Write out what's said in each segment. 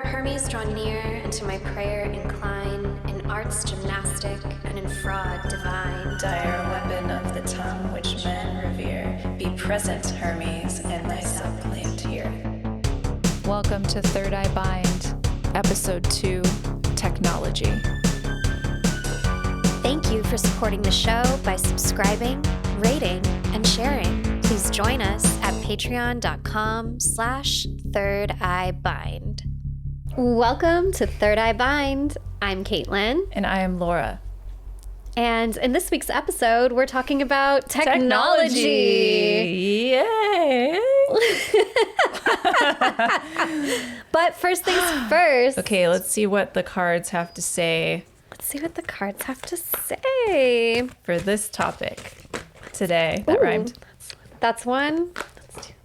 Hermes, draw near, and to my prayer incline, in arts gymnastic and in fraud divine. Dire weapon of the tongue which men revere, be present, Hermes, and thyself plant here. Welcome to Third Eye Bind, Episode 2, Technology. Thank you for supporting the show by subscribing, rating, and sharing. Please join us at patreon.com/thirdEyebind. Welcome to Third Eye Bind. I'm Kaitlyn. And I am Laura. And in this week's episode, we're talking about technology. Yay! But first things first. Okay, let's see what the cards have to say. Let's see what the cards have to say For this topic today. That rhymed. That's one.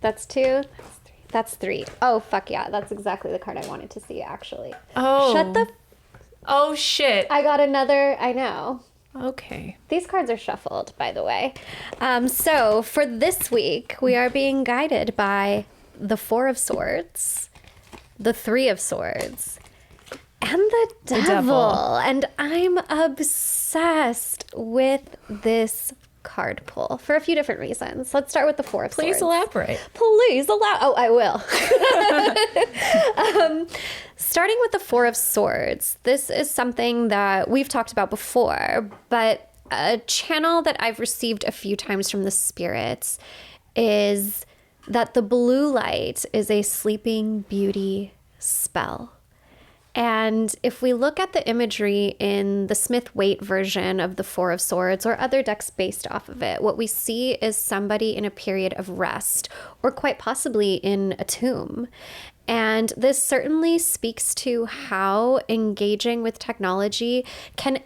That's two. That's three. Oh, fuck yeah. That's exactly the card I wanted to see, actually. Oh. Shut the... Oh, shit. I got another... I know. Okay. These cards are shuffled, by the way. So for this week, we are being guided by the Four of Swords, the Three of Swords, and the Devil. And I'm obsessed with this card pull for a few different reasons. Let's start with the Four of Swords. Please elaborate. Please allow. Oh, I will. Starting with the Four of Swords, this is something that we've talked about before, but a channel that I've received a few times from the spirits is that the blue light is a sleeping beauty spell. And if we look at the imagery in the Smith-Waite version of the Four of Swords or other decks based off of it, what we see is somebody in a period of rest or quite possibly in a tomb. And this certainly speaks to how engaging with technology can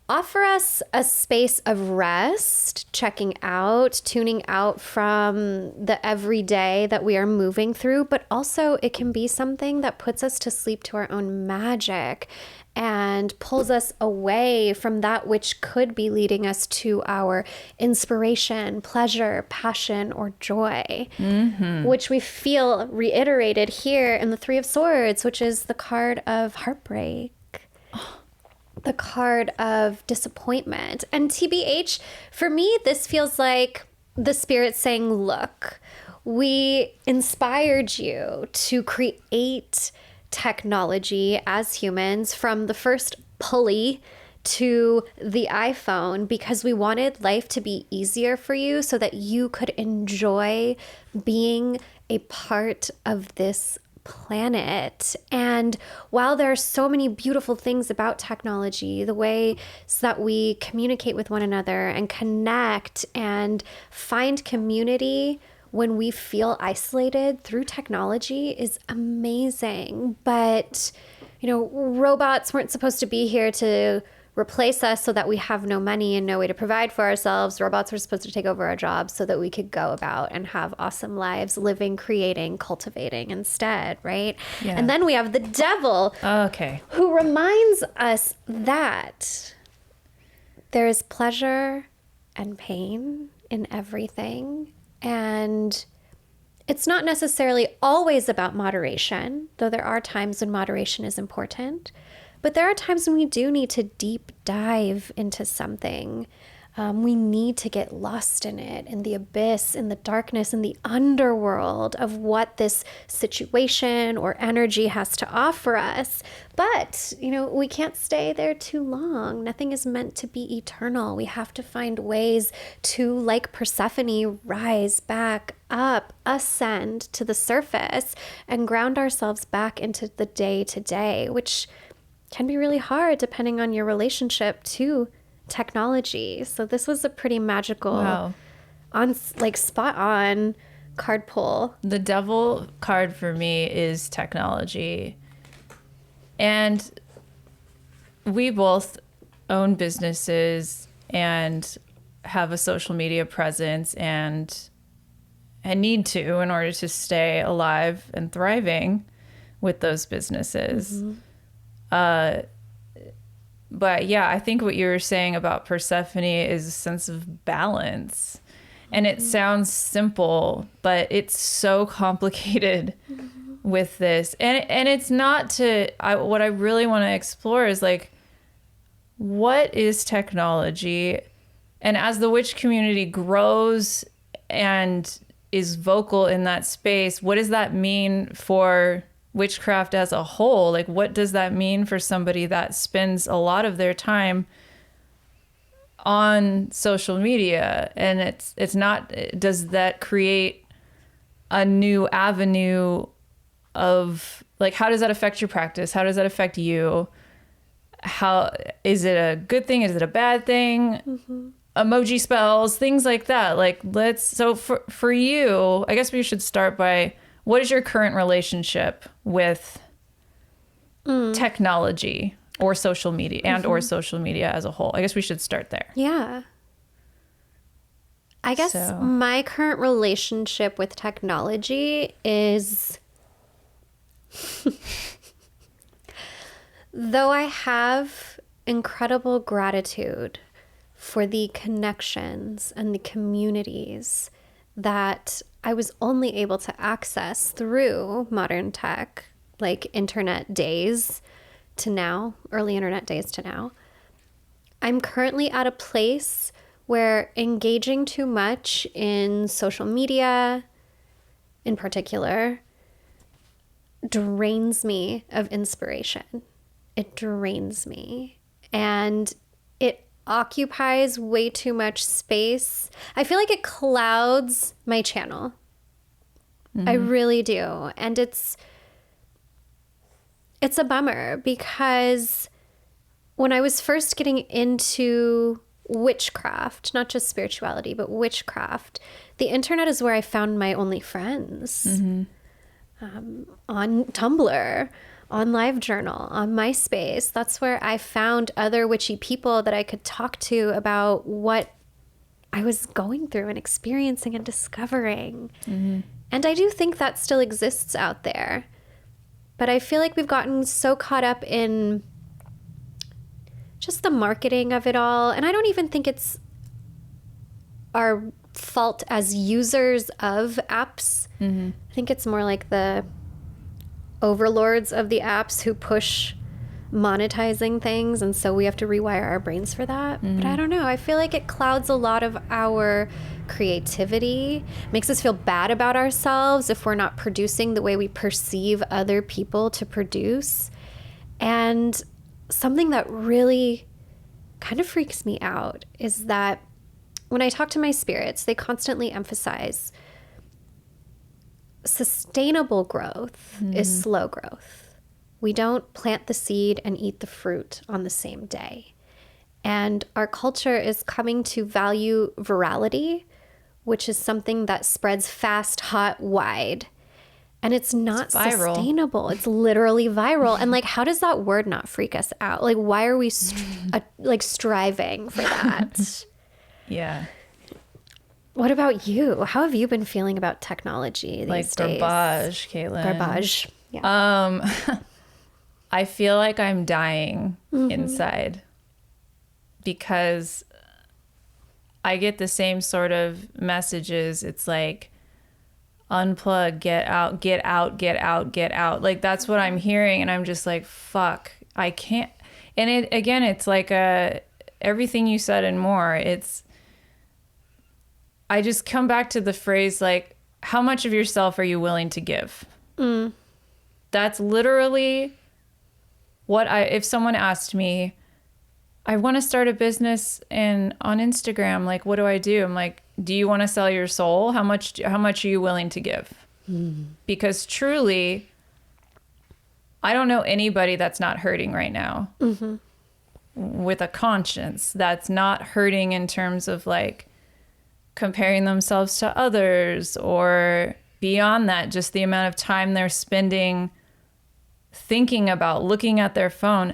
offer us a space of rest, checking out, tuning out from the everyday that we are moving through, but also it can be something that puts us to sleep to our own magic and pulls us away from that which could be leading us to our inspiration, pleasure, passion, or joy, which we feel reiterated here in the Three of Swords, which is the card of heartbreak. The card of disappointment. And TBH, for me, this feels like the spirit saying, look, we inspired you to create technology as humans from the first pulley to the iPhone because we wanted life to be easier for you so that you could enjoy being a part of this planet. And while there are so many beautiful things about technology, the way that we communicate with one another and connect and find community when we feel isolated through technology is amazing. But, you know, robots weren't supposed to be here to replace us so that we have no money and no way to provide for ourselves. Robots were supposed to take over our jobs so that we could go about and have awesome lives, living, creating, cultivating instead, right? Yeah. And then we have the Devil, who reminds us that there is pleasure and pain in everything. And it's not necessarily always about moderation, though there are times when moderation is important. But there are times when we do need to deep dive into something. We need to get lost in it, in the abyss, in the darkness, in the underworld of what this situation or energy has to offer us. But, you know, we can't stay there too long. Nothing is meant to be eternal. We have to find ways to, like Persephone, rise back up, ascend to the surface, and ground ourselves back into the day-to-day, which can be really hard depending on your relationship to technology. So this was a pretty magical, spot on card pull. The Devil card for me is technology. And we both own businesses and have a social media presence and need to in order to stay alive and thriving with those businesses. But yeah, I think what you were saying about Persephone is a sense of balance. And it sounds simple, but it's so complicated with this. And it's not to, what I really want to explore is like, what is technology? And as the witch community grows and is vocal in that space, what does that mean for witchcraft as a whole? Like, what does that mean for somebody that spends a lot of their time on social media? And it's not, does that create a new avenue of like, how does that affect your practice? How does that affect you? How is it a good thing? Is it a bad thing? Mm-hmm. Emoji spells, things like that. Like, so for you, I guess we should start by, what is your current relationship with technology or social media and or social media as a whole? I guess we should start there. Yeah. I guess my current relationship with technology is, though I have incredible gratitude for the connections and the communities that I was only able to access through modern tech, like internet days to now, early internet days to now, I'm currently at a place where engaging too much in social media, in particular, drains me of inspiration. It drains me. And it occupies way too much space. I feel like it clouds my channel. Mm-hmm. I really do. And it's a bummer, because when I was first getting into witchcraft, not just spirituality, but witchcraft, the internet is where I found my only friends. Mm-hmm. On Tumblr, on LiveJournal, on MySpace. That's where I found other witchy people that I could talk to about what I was going through and experiencing and discovering. Mm-hmm. And I do think that still exists out there. But I feel like we've gotten so caught up in just the marketing of it all. And I don't even think it's our fault as users of apps. Mm-hmm. I think it's more like the overlords of the apps who push monetizing things, and so we have to rewire our brains for that. Mm-hmm. But I don't know, I feel like it clouds a lot of our creativity, makes us feel bad about ourselves if we're not producing the way we perceive other people to produce. And something that really kind of freaks me out is that when I talk to my spirits, they constantly emphasize sustainable growth is slow growth. We don't plant the seed and eat the fruit on the same day. And our culture is coming to value virality, which is something that spreads fast, hot, wide. And it's not sustainable. It's literally viral. And like, how does that word not freak us out? Like, why are we striving for that? Yeah. What about you? How have you been feeling about technology these days? Garbage, Kaitlyn. Garbage. Yeah. I feel like I'm dying inside, because I get the same sort of messages. It's like, unplug, get out, get out, get out, get out. Like, that's what I'm hearing. And I'm just like, fuck, I can't. And it's like everything you said and more. I just come back to the phrase, like, how much of yourself are you willing to give? Mm. That's literally what if someone asked me, I want to start a business on Instagram, like, what do I do? I'm like, do you want to sell your soul? How much are you willing to give? Mm. Because truly, I don't know anybody that's not hurting right now with a conscience, that's not hurting in terms of like comparing themselves to others, or beyond that, just the amount of time they're spending thinking about looking at their phone.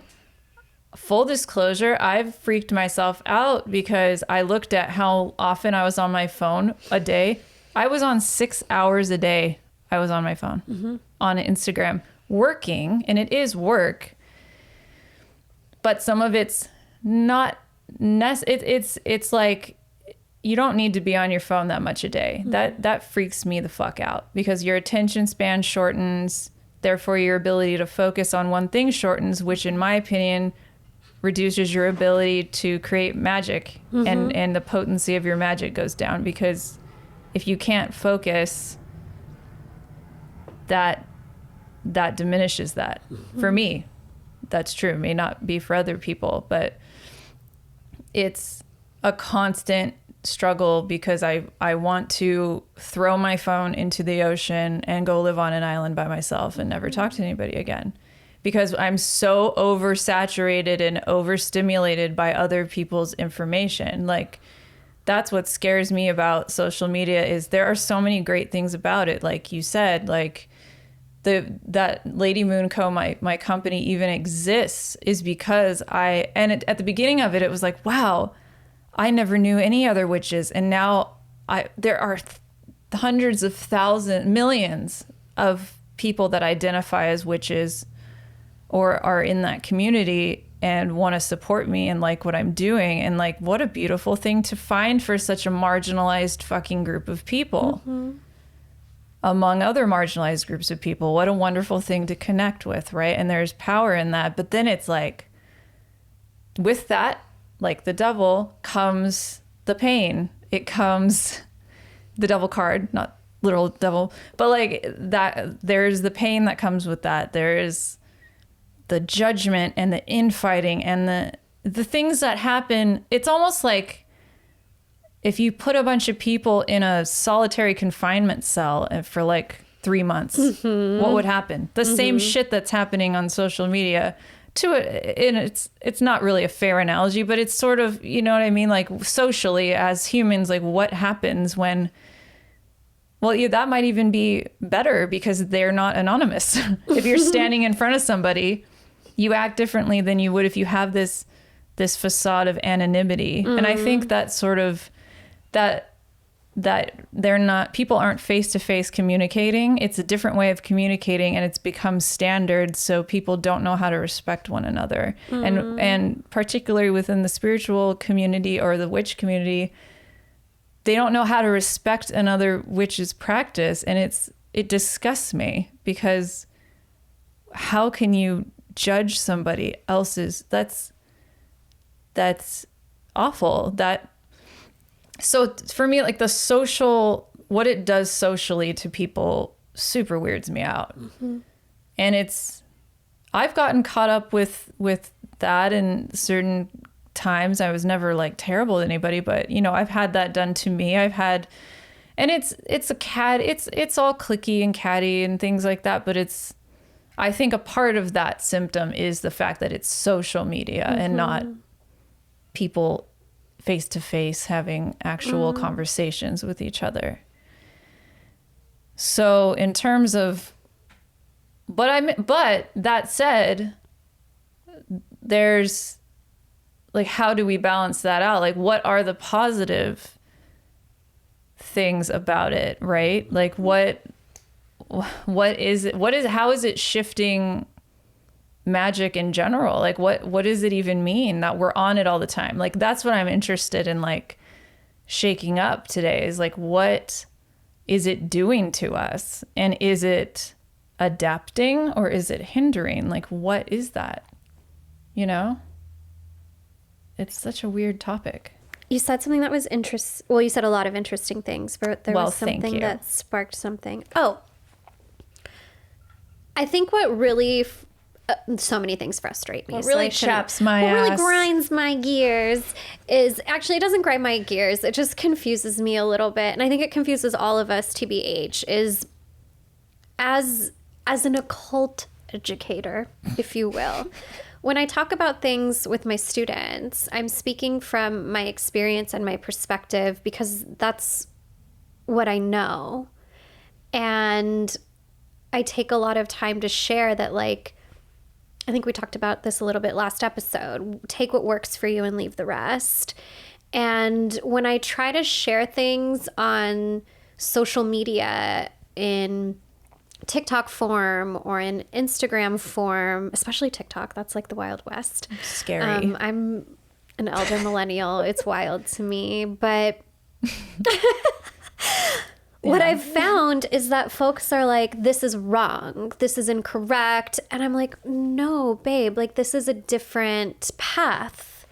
Full disclosure, I've freaked myself out because I looked at how often I was on my phone a day. I was on 6 hours a day. I was on my phone on Instagram working, and it is work, but some of it's not it's like, you don't need to be on your phone that much a day. That freaks me the fuck out, because your attention span shortens. Therefore, your ability to focus on one thing shortens, which in my opinion reduces your ability to create magic, and the potency of your magic goes down, because if you can't focus, that diminishes that. For me, that's true. It may not be for other people, but it's a constant struggle, because I want to throw my phone into the ocean and go live on an island by myself and never talk to anybody again, because I'm so oversaturated and overstimulated by other people's information. Like, that's what scares me about social media, is there are so many great things about it. Like you said, like that Lady Moon Co., my company, even exists is because at the beginning of it, it was like, wow, I never knew any other witches. And now there are hundreds of thousands, millions of people that identify as witches or are in that community and want to support me and like what I'm doing. And like, what a beautiful thing to find for such a marginalized fucking group of people. Among other marginalized groups of people. What a wonderful thing to connect with, right? And there's power in that. But then it's like, with that, like the devil, comes the pain. It comes the devil card, not literal devil, but like that, there's the pain that comes with that. There is the judgment and the infighting and the things that happen. It's almost like if you put a bunch of people in a solitary confinement cell for like 3 months, what would happen? The same shit that's happening on social media to it. And it's not really a fair analogy, but it's sort of, you know what I mean? Like socially as humans, like what happens when, well, yeah, that might even be better because they're not anonymous. If you're standing in front of somebody, you act differently than you would if you have this facade of anonymity. And I think that sort of, that they're not, people aren't face-to-face communicating. It's a different way of communicating, and it's become standard, so people don't know how to respect one another. And particularly within the spiritual community or the witch community, they don't know how to respect another witch's practice. And it disgusts me, because how can you judge somebody else's? That's awful. So for me, like the social, what it does socially to people super weirds me out. And I've gotten caught up with that in certain times. I was never like terrible to anybody, but you know, I've had that done to me. And it's all clicky and catty and things like that. But I think a part of that symptom is the fact that it's social media and not people face to face having actual conversations with each other. So in terms of, but that said, there's like, how do we balance that out? Like, what are the positive things about it, right? Like how is it shifting magic in general? Like what does it even mean that we're on it all the time? Like, that's what I'm interested in, like shaking up today, is like, what is it doing to us? And is it adapting or is it hindering? Like, what is that? You know, it's such a weird topic. You said something that was interesting. Well, you said a lot of interesting things, but there was something that sparked something. Oh, I think what really so many things frustrate me. What really chaps my ass. What really grinds my gears is, actually, it doesn't grind my gears. It just confuses me a little bit. And I think it confuses all of us, TBH, is as an occult educator, if you will, when I talk about things with my students, I'm speaking from my experience and my perspective, because that's what I know. And I take a lot of time to share that, like, I think we talked about this a little bit last episode. Take what works for you and leave the rest. And when I try to share things on social media in TikTok form or in Instagram form, especially TikTok, that's like the Wild West. Scary. I'm an elder millennial. It's wild to me. But what I've found is that folks are like, this is wrong, this is incorrect. And I'm like, no, babe, like this is a different path.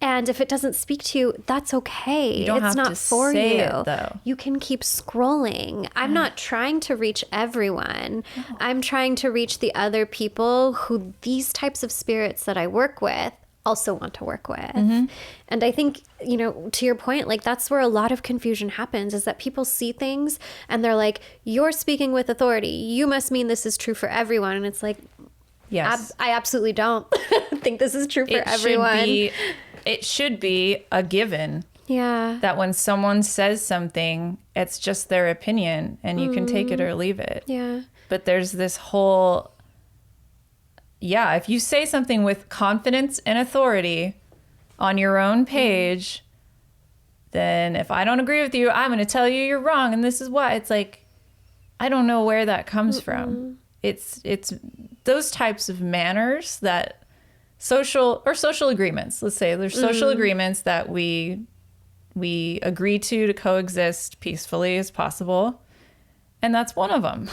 And if it doesn't speak to you, that's okay. You don't it's have not to for say you. it, though. You can keep scrolling. I'm not trying to reach everyone. No. I'm trying to reach the other people who these types of spirits that I work with also want to work with. Mm-hmm. And I think, you know, to your point, like that's where a lot of confusion happens, is that people see things and they're like, you're speaking with authority. You must mean this is true for everyone. And it's like, yes, I absolutely don't think this is true for everyone. It should be a given. Yeah. That when someone says something, it's just their opinion and you can take it or leave it. Yeah. But there's this whole, if you say something with confidence and authority on your own page, then if I don't agree with you, I'm going to tell you you're wrong and this is why. It's like, I don't know where that comes from. It's those types of manners that social agreements, let's say there's social agreements that we agree to coexist peacefully as possible. And that's one of them.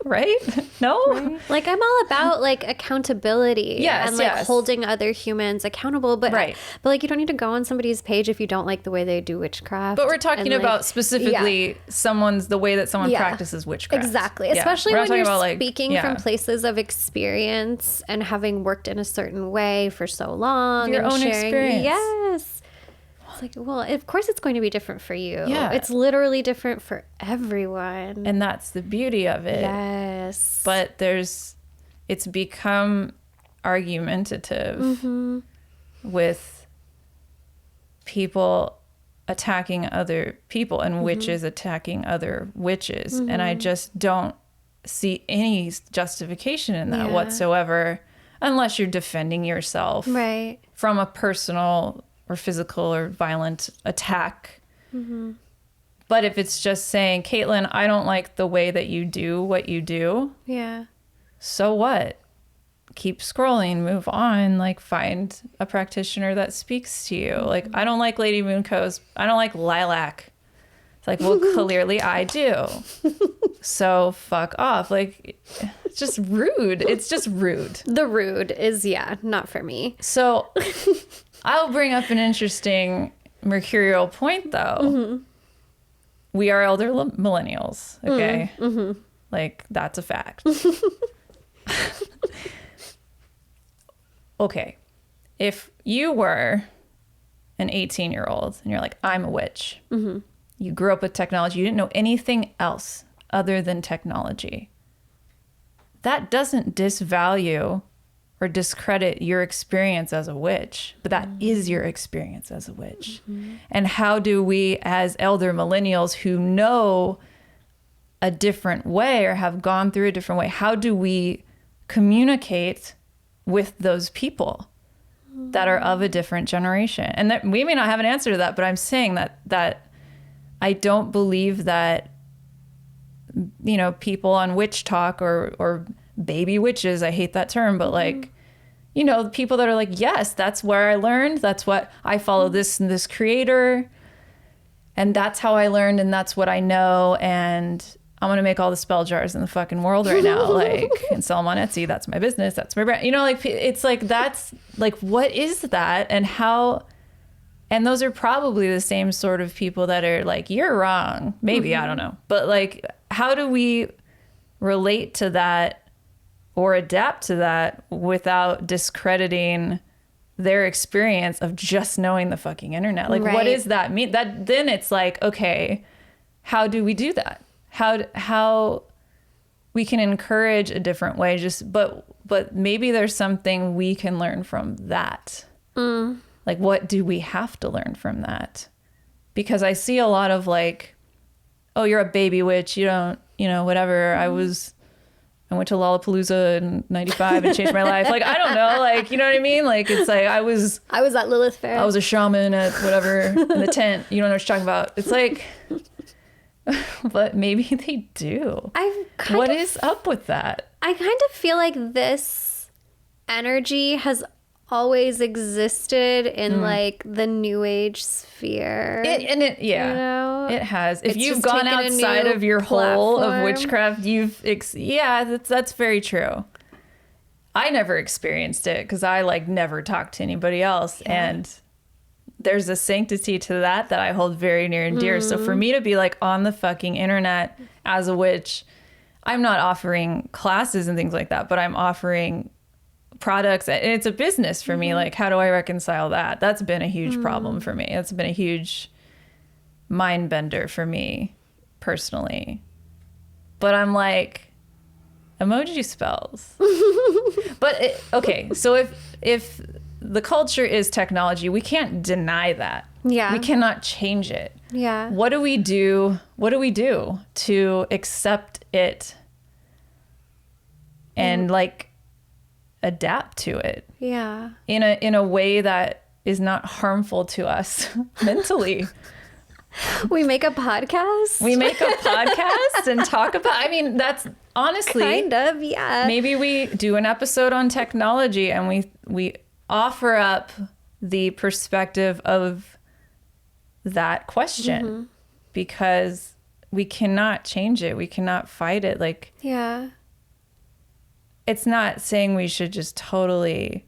Right? No? Right. Like I'm all about like accountability and like holding other humans accountable. But but like you don't need to go on somebody's page if you don't like the way they do witchcraft. But we're talking about specifically the way that someone practices witchcraft. Exactly. Especially when you're speaking from places of experience and having worked in a certain way for so long. Your own sharing, experience. Yes. It's like, well, of course it's going to be different for you. Yeah. It's literally different for everyone. And that's the beauty of it. Yes. But it's become argumentative with people attacking other people and witches attacking other witches. And I just don't see any justification in that whatsoever, unless you're defending yourself from a personal or physical or violent attack. But if it's just saying, Kaitlyn, I don't like the way that you do what you do. Yeah. So what? Keep scrolling, move on, like find a practitioner that speaks to you. Like, I don't like Lady Moonco's, I don't like lilac. It's like, well, clearly I do. So fuck off. Like, it's just rude. It's just rude. The rude is, not for me. So I'll bring up an interesting mercurial point, though. We are elder millennials, okay? Like, that's a fact. Okay. If you were an 18-year-old and you're like, I'm a witch. You grew up with technology. You didn't know anything else other than technology. That doesn't disvalue or discredit your experience as a witch, but that is your experience as a witch. And how do we, as elder millennials who know a different way or have gone through a different way, how do we communicate with those people that are of a different generation? And that, we may not have an answer to that, but I'm saying that I don't believe that, you know, people on witch talk or baby witches, I hate that term, but like, you know, people that are like, yes, that's where I learned. That's what I follow, this and this creator. And that's how I learned. And that's what I know. And I'm going to make all the spell jars in the fucking world right now. Like, and sell them on Etsy. That's my business. That's my brand. You know, like, it's like, that's like, what is that? And how, and those are probably the same sort of people that are like, you're wrong. Maybe, I don't know. But like, how do we relate to that or adapt to that without discrediting their experience of just knowing the fucking internet? Like, what does that mean? That then it's like, okay, how do we do that? How we can encourage a different way, but maybe there's something we can learn from that. Like, what do we have to learn from that? Because I see a lot of like, oh, you're a baby witch. You don't, you know, whatever. I went to Lollapalooza in '95 and changed my life. Like, I don't know. Like, you know what I mean? Like, it's like, I was at Lilith Fair. I was a shaman at whatever in the tent. You don't know what you're talking about. It's like, but maybe they do. What is up with that? I kind of feel like this energy has always existed in like the new age sphere. It has. If It's you've just gone taken a outside new of your hole of platform. witchcraft, that's very true. I never experienced it because I like never talked to anybody else, and there's a sanctity to that I hold very near and dear. So for me to be like on the fucking internet as a witch, I'm not offering classes and things like that, but I'm offering products, and it's a business for me. Like, how do I reconcile that? That's been a huge problem for me. That's been a huge mind bender for me personally. But I'm like, emoji spells. But okay, so if the culture is technology, we can't deny that. Yeah. We cannot change it. Yeah. What do we do? What do we do to accept it and like adapt to it Yeah. in a way that is not harmful to us mentally? We make a podcast. We make a podcast and talk about, I mean, that's honestly kind of, yeah. maybe we do an episode on technology and we offer up the perspective of that question because we cannot change it. We cannot fight it. Like, Yeah. it's not saying we should just totally.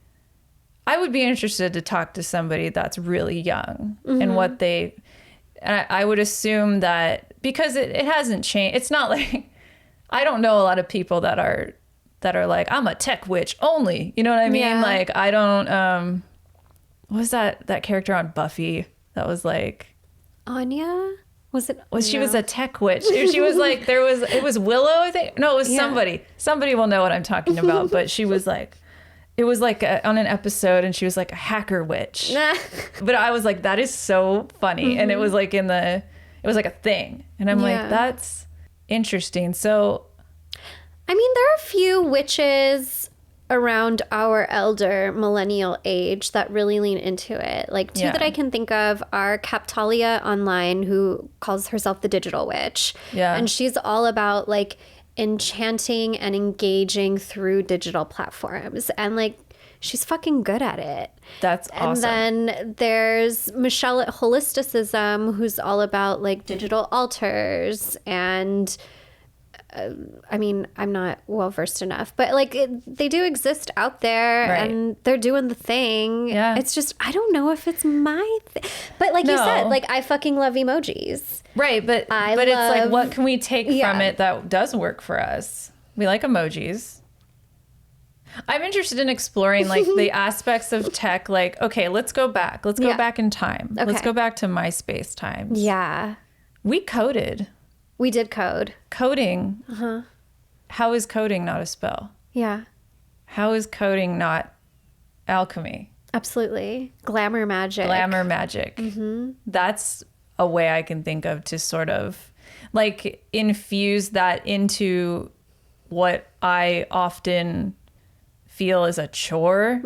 I would be interested to talk to somebody that's really young and what they, and I would assume that because it hasn't changed. It's not like, I don't know a lot of people that are like, I'm a tech witch only. You know what I mean? Yeah. Like, I don't, what was that character on Buffy that was like, Anya? Was it? well, she no. was a tech witch. She was like, it was Willow, I think. No, it was Yeah. somebody. Somebody will know what I'm talking about. But she was like, it was like on an episode and she was like a hacker witch. But I was like, that is so funny. And it was like it was like a thing. And I'm Yeah. like, that's interesting. So I mean, there are a few witches around our elder millennial age that really lean into it. Like two Yeah. that I can think of are Captalia online, who calls herself the digital witch. Yeah. And she's all about like enchanting and engaging through digital platforms. And like, she's fucking good at it. that's awesome. And then there's Michelle at Holisticism, who's all about like digital altars and I mean, I'm not well versed enough, but like they do exist out there Right. and they're doing the thing. Yeah. It's just, I don't know if it's my thing. But like you No. said, like I fucking love emojis. Right, but it's like, love- what can we take Yeah. from it that does work for us? We like emojis. I'm interested in exploring like the aspects of tech. Like, okay, let's go back. Let's go Yeah. back in time. Let's Okay. go back to MySpace times. Yeah. We coded. We did code. Coding. How is coding not a spell? Yeah. How is coding not alchemy? Absolutely. Glamour magic. Glamour magic. That's a way I can think of to sort of like infuse that into what I often feel is a chore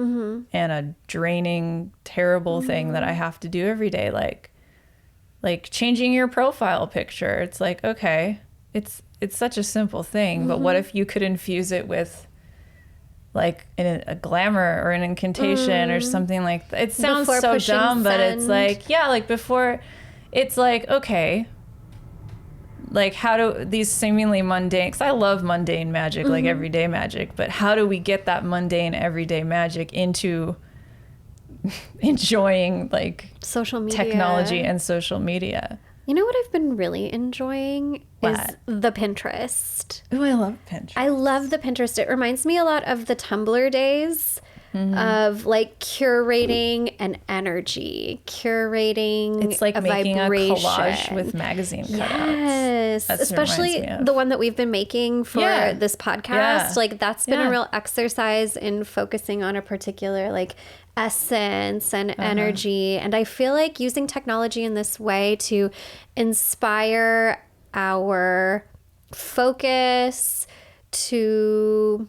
and a draining, terrible thing that I have to do every day. Like changing your profile picture. It's like, okay, it's such a simple thing, but what if you could infuse it with like a glamour or an incantation or something like that? It sounds Before so pushing dumb, but it's send. like, yeah, like before, it's like, okay, like how do these seemingly mundane, because I love mundane magic, like everyday magic, but how do we get that mundane everyday magic into enjoying like Social media. technology and social media? You know what I've been really enjoying is What? the Pinterest. Oh, I love Pinterest. I love the Pinterest. It reminds me a lot of the Tumblr days of like curating an energy, curating It's like a making vibration. a collage with magazine cutouts. Yes, That's what it especially reminds me of. the one that we've been making for Yeah. this podcast. Yeah. Like that's been Yeah. a real exercise in focusing on a particular like essence and energy. And I feel like using technology in this way to inspire our focus to...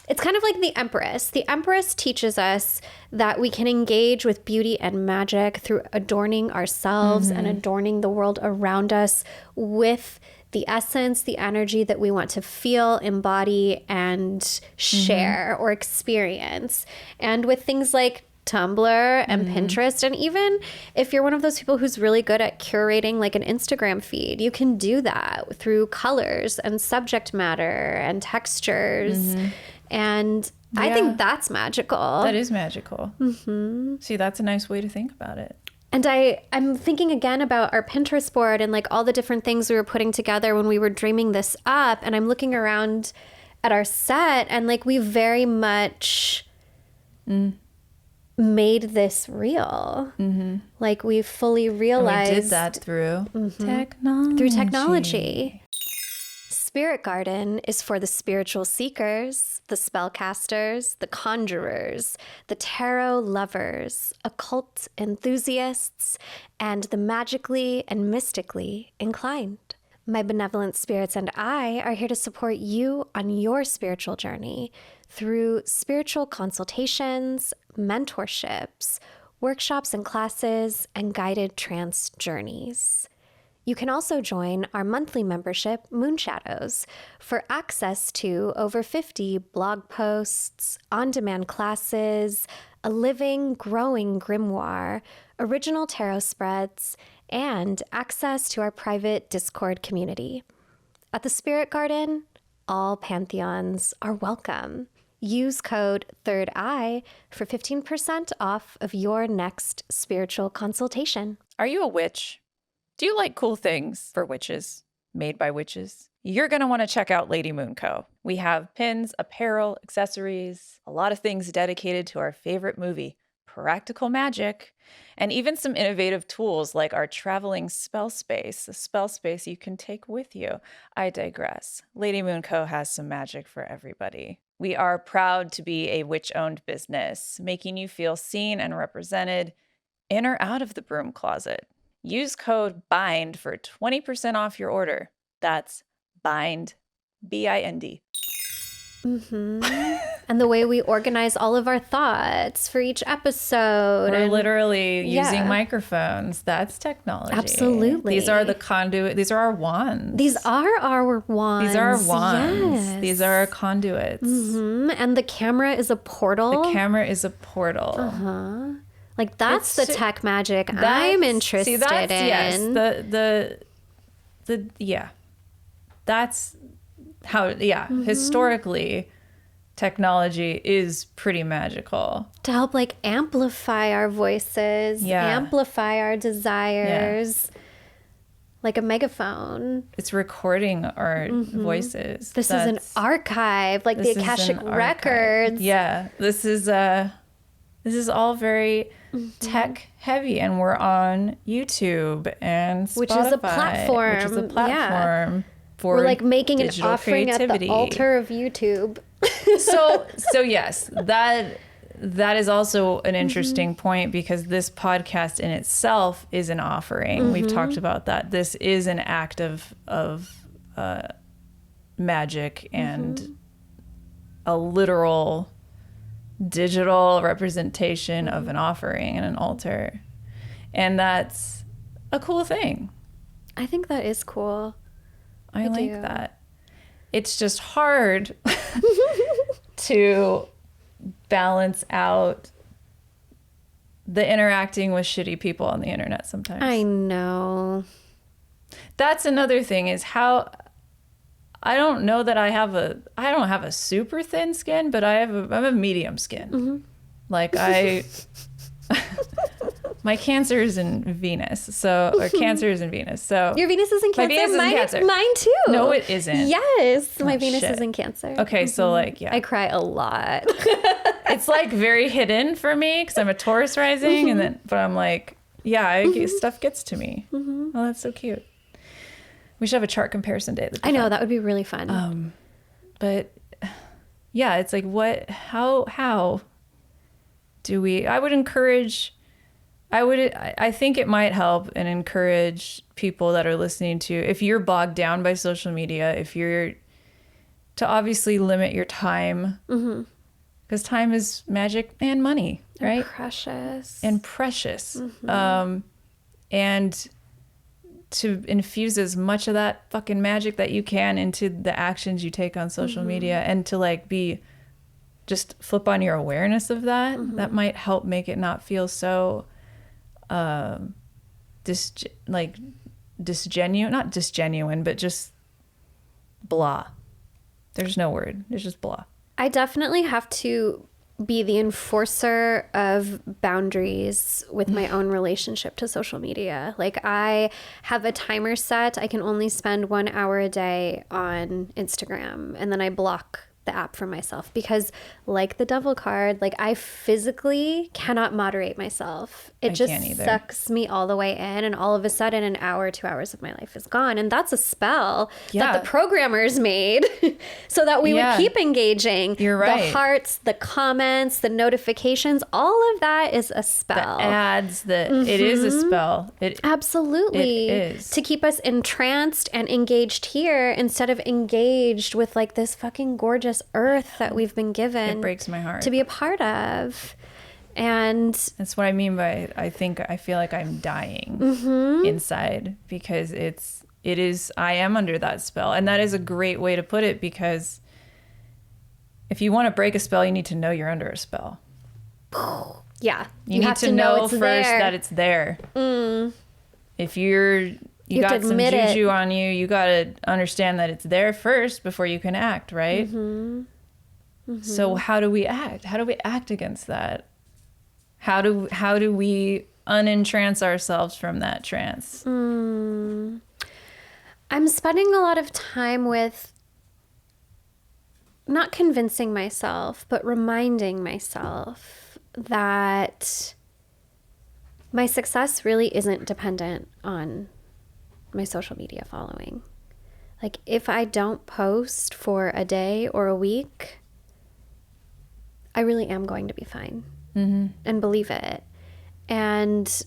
It's kind of like the Empress. The Empress teaches us that we can engage with beauty and magic through adorning ourselves and adorning the world around us with the essence, the energy that we want to feel, embody, and share or experience. And with things like Tumblr and Pinterest, and even if you're one of those people who's really good at curating like an Instagram feed, you can do that through colors and subject matter and textures. And I think that's magical. That is magical. See, that's a nice way to think about it. And I'm thinking again about our Pinterest board and like all the different things we were putting together when we were dreaming this up. And I'm looking around at our set, and like we very much made this real. Like we fully realized. And we did that through technology. Through technology. Spirit Garden is for the spiritual seekers, the spellcasters, the conjurers, the tarot lovers, occult enthusiasts, and the magically and mystically inclined. My benevolent spirits and I are here to support you on your spiritual journey through spiritual consultations, mentorships, workshops and classes, and guided trance journeys. You can also join our monthly membership, Moonshadows, for access to over 50 blog posts, on-demand classes, a living, growing grimoire, original tarot spreads, and access to our private Discord community. At the Spirit Garden, all pantheons are welcome. Use code Third Eye for 15% off of your next spiritual consultation. Are you a witch? Do you like cool things for witches, made by witches? You're going to want to check out Lady Moon Co. We have pins, apparel, accessories, a lot of things dedicated to our favorite movie, Practical Magic, and even some innovative tools like our traveling spell space, a spell space you can take with you. I digress. Lady Moon Co. has some magic for everybody. We are proud to be a witch-owned business, making you feel seen and represented in or out of the broom closet. Use code BIND for 20% off your order. That's BIND, B-I-N-D. And the way we organize all of our thoughts for each episode. We're literally using microphones. That's technology. Absolutely. These are the conduit. These are our wands. These are our wands. These are our wands. Yes. These are our conduits. And the camera is a portal. The camera is a portal. Like that's the tech magic I'm interested in. Yes, yeah. That's how, historically, technology is pretty magical. To help like amplify our voices, amplify our desires, like a megaphone. It's recording our voices. This is an archive, like the Akashic Records. Yeah, this is all very tech heavy, and we're on YouTube and Spotify, which is a platform. For we're like making an offering creativity. at the altar of YouTube. So yes, that is also an interesting point, because this podcast in itself is an offering. We've talked about that. This is an act of magic and a literal digital representation of an offering and an altar. And that's a cool thing. I think that is cool. I like that. It's just hard to balance out the interacting with shitty people on the internet sometimes. I know. That's another thing, is how I don't know that I don't have a super thin skin, but I have a medium skin. Like my Cancer is in Venus, or Cancer is in Venus. So your Venus is in Cancer. My Venus is in Cancer. Mine too. No, it isn't. Yes, my Venus is in Cancer. Okay, so like, I cry a lot. It's like very hidden for me because I'm a Taurus rising, but I'm like, stuff gets to me. Oh, that's so cute. We should have a chart comparison day. I know, that would be really fun. But yeah, it's like, how do we? I think it might help and encourage people that are listening to, if you're bogged down by social media, to obviously limit your time, because time is magic and money, right? And precious. And to infuse as much of that fucking magic that you can into the actions you take on social media, and to like just flip on your awareness of that. That might help make it not feel so not disgenuine, but just blah. There's no word. It's just blah. I definitely have to be the enforcer of boundaries with my own relationship to social media. Like, I have a timer set. I can only spend 1 hour a day on Instagram, and then I block the app for myself because, like the devil card, like, I physically cannot moderate myself. It just sucks me all the way in, and all of a sudden an hour, 2 hours of my life is gone. And that's a spell that the programmers made so that we would keep engaging. You're right. The hearts, the comments, the notifications, all of that is a spell. The ads, it is a spell. Absolutely. It is. To keep us entranced and engaged here instead of engaged with like this fucking gorgeous earth that we've been given. It breaks my heart to be a part of. And that's what I mean by I feel like I'm dying inside, because I am under that spell. And that is a great way to put it, because if you want to break a spell, you need to know you're under a spell. Yeah. You need to know first that it's there. If you got some juju on you, you got to understand that it's there first before you can act, right? So how do we act? How do we act against that? How do we unentrance ourselves from that trance? I'm spending a lot of time with not convincing myself, but reminding myself that my success really isn't dependent on my social media following. Like, if I don't post for a day or a week, I really am going to be fine. And believe it. And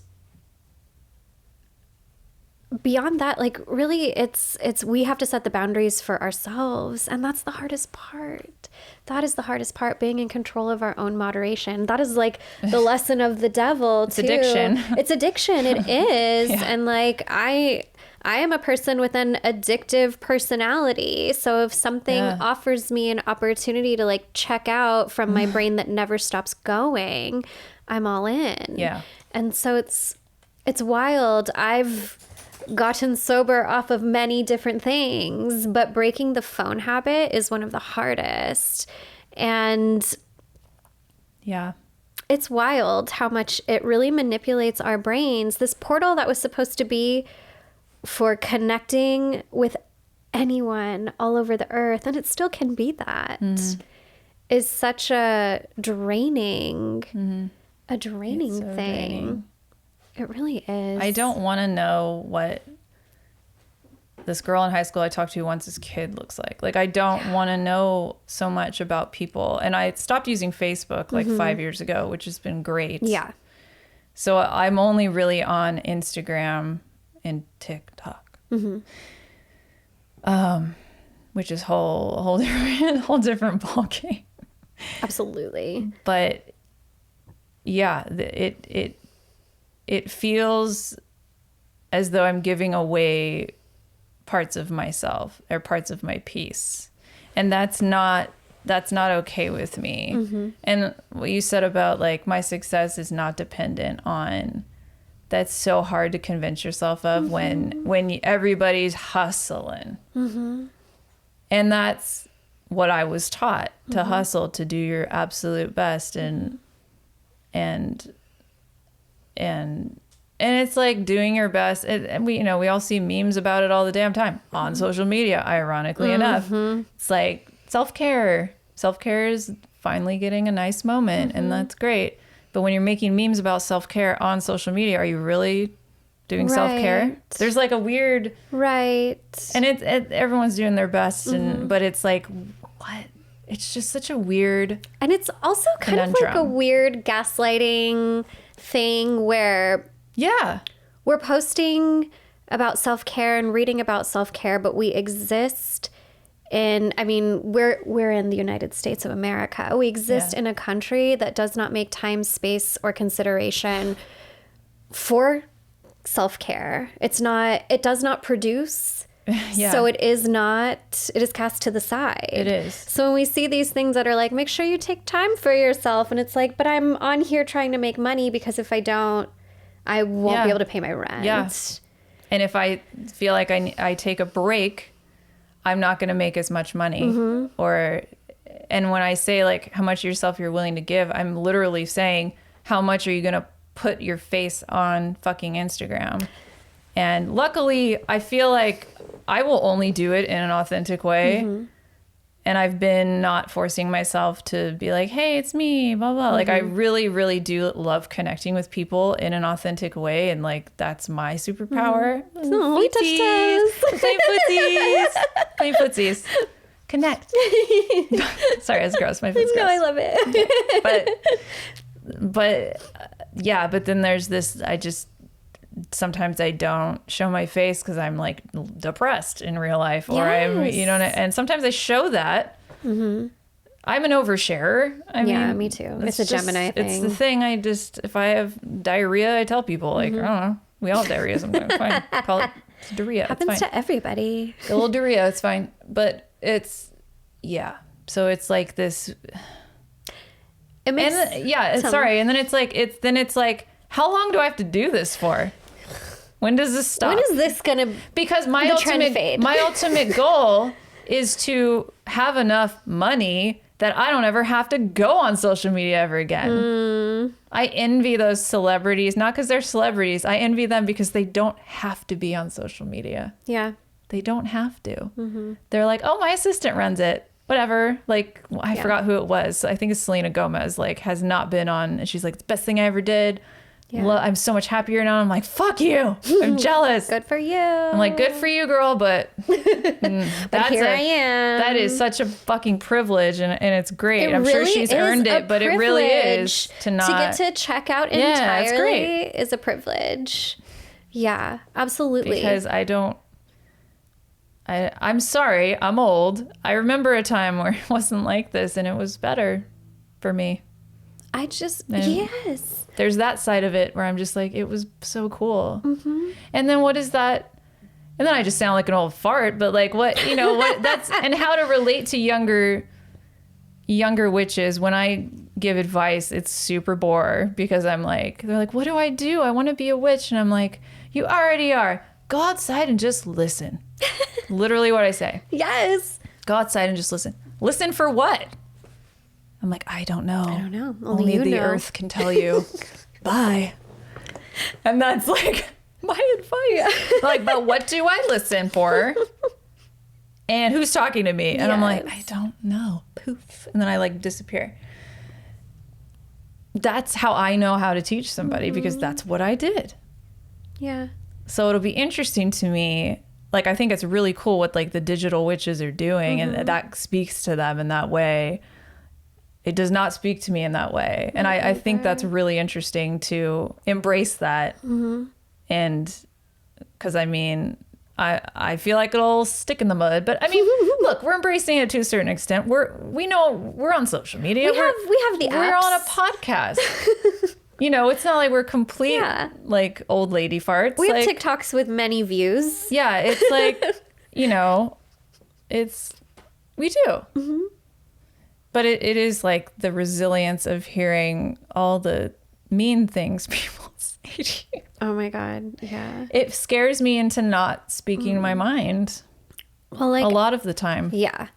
beyond that, like, really it's we have to set the boundaries for ourselves, and that's the hardest part. That is the hardest part, being in control of our own moderation. That is like the lesson of the devil too. Addiction. It's addiction. It is. And like, I am a person with an addictive personality. So if something offers me an opportunity to like check out from my brain that never stops going, I'm all in. Yeah. And so it's wild. I've gotten sober off of many different things, but breaking the phone habit is one of the hardest. And it's wild how much it really manipulates our brains. This portal that was supposed to be for connecting with anyone all over the earth, and it still can be that, is such a draining thing. Draining. It really is. I don't want to know what this girl in high school I talked to once as a kid looks like. Like, I don't want to know so much about people. And I stopped using Facebook like 5 years ago, which has been great. Yeah. So I'm only really on Instagram and TikTok, which is whole different ballgame. Absolutely. But yeah, it feels as though I'm giving away parts of myself or parts of my peace, and that's not okay with me. And what you said about like my success is not dependent on. That's so hard to convince yourself of when everybody's hustling. And that's what I was taught, to hustle, to do your absolute best. And it's like doing your best. And we all see memes about it all the damn time on social media, ironically enough. It's like self-care. Self-care is finally getting a nice moment, and that's great. But when you're making memes about self-care on social media, are you really doing self-care? There's like a weird... Right. And everyone's doing their best, but it's like, what? It's just such a weird And it's also kind of like a weird gaslighting thing where... Yeah. We're posting about self-care and reading about self-care, but we exist in, we're in the United States of America. We exist in a country that does not make time, space, or consideration for self-care. It does not produce. Yeah. So it is cast to the side. It is. So when we see these things that are like, make sure you take time for yourself. And it's like, but I'm on here trying to make money, because if I don't, I won't be able to pay my rent. Yeah. And if I feel like I take a break, I'm not going to make as much money. And when I say like how much of yourself you're willing to give, I'm literally saying, how much are you going to put your face on fucking Instagram? And luckily, I feel like I will only do it in an authentic way. And I've been not forcing myself to be like, hey, it's me, blah, blah. Like, I really, really do love connecting with people in an authentic way. And like, that's my superpower. Oh, we touched Play footsies. Connect. Sorry, it's gross. My foot's gross. No, I love it. But then there's this, sometimes I don't show my face because I'm like depressed in real life, or I'm, and sometimes I show that. I'm an oversharer. I mean, me too. It's a Gemini thing. It's the thing. If I have diarrhea, I tell people like, I don't know. We all have diarrhea sometimes. Fine. Call it diarrhea. Happens to everybody. A little diarrhea. It's fine. But so it's like this. And then it's like, how long do I have to do this for? When does this stop? When is this gonna? Because my ultimate goal is to have enough money that I don't ever have to go on social media ever again. I envy those celebrities, not because they're celebrities. I envy them because they don't have to be on social media. Yeah. They don't have to. They're like, oh, my assistant runs it. Whatever. Like, I forgot who it was. I think it's Selena Gomez, like, has not been on. And she's like, it's the best thing I ever did. Yeah. I'm so much happier now. I'm like, fuck you. I'm jealous. Good for you. I'm like, good for you, girl. But, but here I am. That is such a fucking privilege. And it's great. I'm sure she's earned it, but it really is to get to check out entirely is a privilege. Yeah, absolutely. Because I'm sorry, I'm old. I remember a time where it wasn't like this and it was better for me. Yes. There's that side of it where I'm just like, it was so cool. And then what is that? And then I just sound like an old fart, but like what that's, and how to relate to younger witches. When I give advice, it's super bore because they're like, what do I do? I want to be a witch. And I'm like, you already are. Go outside and just listen. Literally what I say. Yes. Go outside and just listen. Listen for what? I'm like, I don't know. Only the earth can tell you. Bye. And that's like my advice. Like, but what do I listen for? And who's talking to me? And I'm like, I don't know. Poof. And then I like disappear. That's how I know how to teach somebody because that's what I did. Yeah. So it'll be interesting to me. Like, I think it's really cool what like the digital witches are doing, and that speaks to them in that way. It does not speak to me in that way. And I think that's really interesting to embrace that. And because I mean, I feel like it'll stick in the mud, but I mean, look, we're embracing it to a certain extent. We know we're on social media. We have the apps. We're on a podcast. It's not like we're complete like old lady farts. We have TikToks with many views. Yeah, it's like, we do. But it is like the resilience of hearing all the mean things people say to you. Oh my God, yeah. It scares me into not speaking my mind. Well, like a lot of the time. Yeah.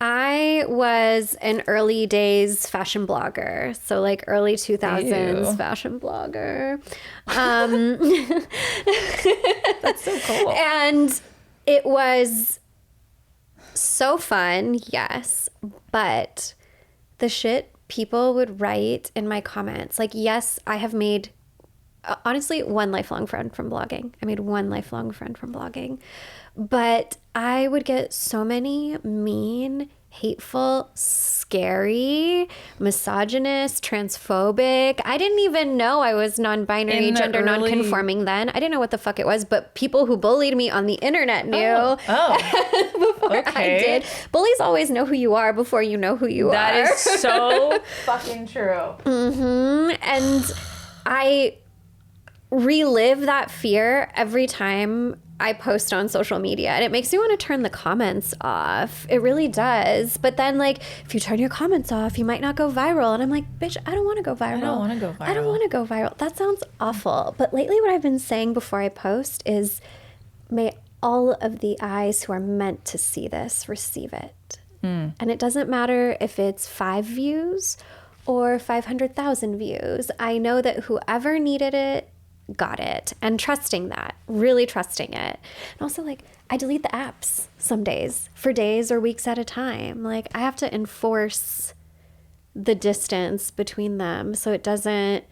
I was an early days fashion blogger. So like early 2000s fashion blogger. That's so cool. And it was so fun, yes. But the shit people would write in my comments, like, yes, I have made, honestly, one lifelong friend from blogging. I made one lifelong friend from blogging. But I would get so many mean, hateful, scary, misogynist, transphobic. I didn't even know I was non-binary, gender non-conforming then. I didn't know what the fuck it was, but people who bullied me on the internet knew before I did. Bullies always know who you are before you know who you are. That is so fucking true. And relive that fear every time I post on social media, and it makes me want to turn the comments off. It really does. But then, like, if you turn your comments off, you might not go viral. And I'm like, bitch, I don't want to go viral. I don't want to go viral. I don't want to go viral. That sounds awful. But lately, what I've been saying before I post is, may all of the eyes who are meant to see this receive it. And it doesn't matter if it's 5 views or 500,000 views. I know that whoever needed it got it, and trusting that, really trusting it. And also, like, I delete the apps some days for days or weeks at a time. Like, I have to enforce the distance between them so it doesn't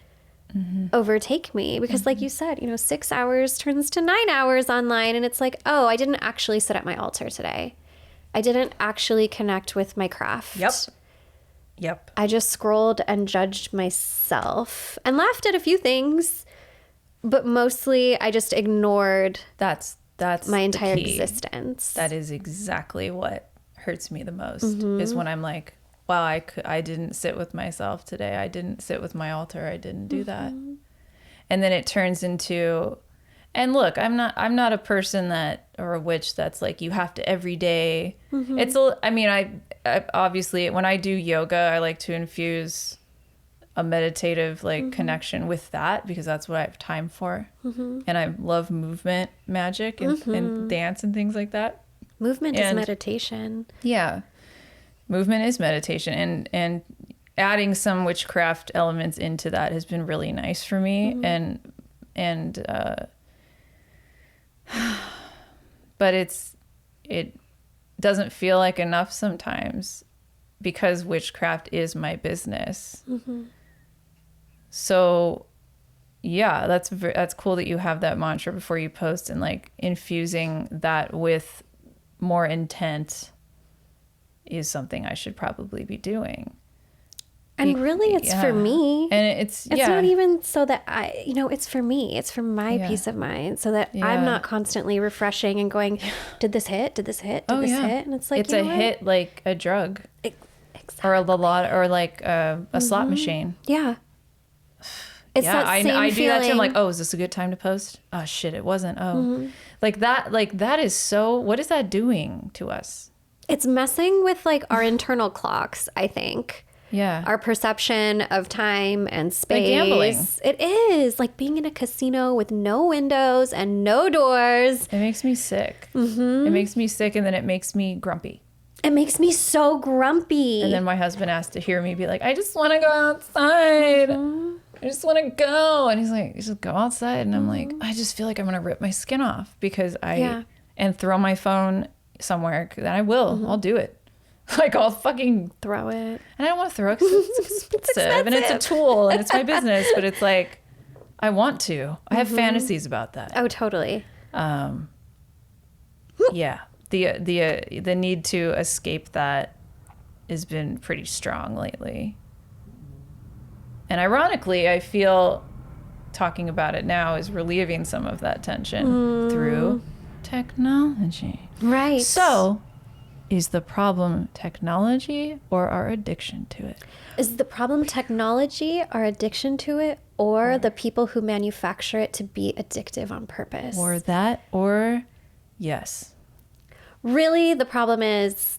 overtake me, because like you said, 6 hours turns to 9 hours online, and it's like, oh, I didn't actually sit at my altar today. I didn't actually connect with my craft. Yep. I just scrolled and judged myself and laughed at a few things, but mostly I just ignored That's my entire the key. existence. That is exactly what hurts me the most, is when I'm like, wow, I didn't sit with myself today. I didn't sit with my altar. I didn't do that. And then it turns into, and look, I'm not a person or a witch that's like, you have to every day. I obviously, when I do yoga, I like to infuse a meditative connection with that, because that's what I have time for. And I love movement magic and dance and things like that. Movement is meditation. Yeah. Movement is meditation, and adding some witchcraft elements into that has been really nice for me. But it doesn't feel like enough sometimes, because witchcraft is my business. So yeah, that's cool that you have that mantra before you post, and like infusing that with more intent is something I should probably be doing. And really, it's for me. And it's not even so that it's for me. It's for my peace of mind, so that I'm not constantly refreshing and going, did this hit? Did this hit? Did this hit? And it's like, it's a hit like a drug. Exactly. Or a lot, or like a slot machine. Yeah. It's that same I do that too. I'm feeling. like, oh, is this a good time to post? Oh shit, it wasn't. Oh, like that is so. What is that doing to us? It's messing with like our internal clocks, I think. Yeah. Our perception of time and space. Like gambling. It is like being in a casino with no windows and no doors. It makes me sick. It makes me sick, and then it makes me grumpy. It makes me so grumpy. And then my husband has to hear me be like, I just want to go outside. I just want to go. And he's like, you just go outside. And I'm like, I just feel like I'm going to rip my skin off, because and throw my phone somewhere. Then I will. I'll do it. Like, I'll fucking throw it. And I don't want to throw it because it's expensive. And it's a tool and it's my business. But it's like, I want to. I have fantasies about that. Oh, totally. Yeah. The need to escape that has been pretty strong lately. And ironically, I feel talking about it now is relieving some of that tension through technology. Right. So, is the problem technology or our addiction to it? Is the problem technology, our addiction to it, or the people who manufacture it to be addictive on purpose? Or that, or yes. Really, the problem is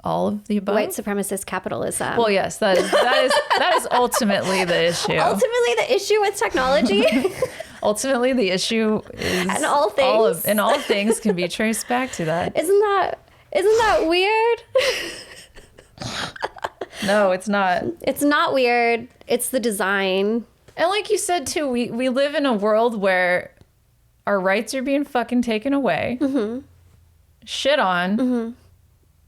all of the above? white supremacist capitalism. Well, yes, that is ultimately the issue. Ultimately, the issue with technology. Ultimately, the issue is And all things. all things can be traced back to that. Isn't that weird? No, it's not. It's not weird. It's the design. And like you said too, we live in a world where our rights are being fucking taken away, shit on.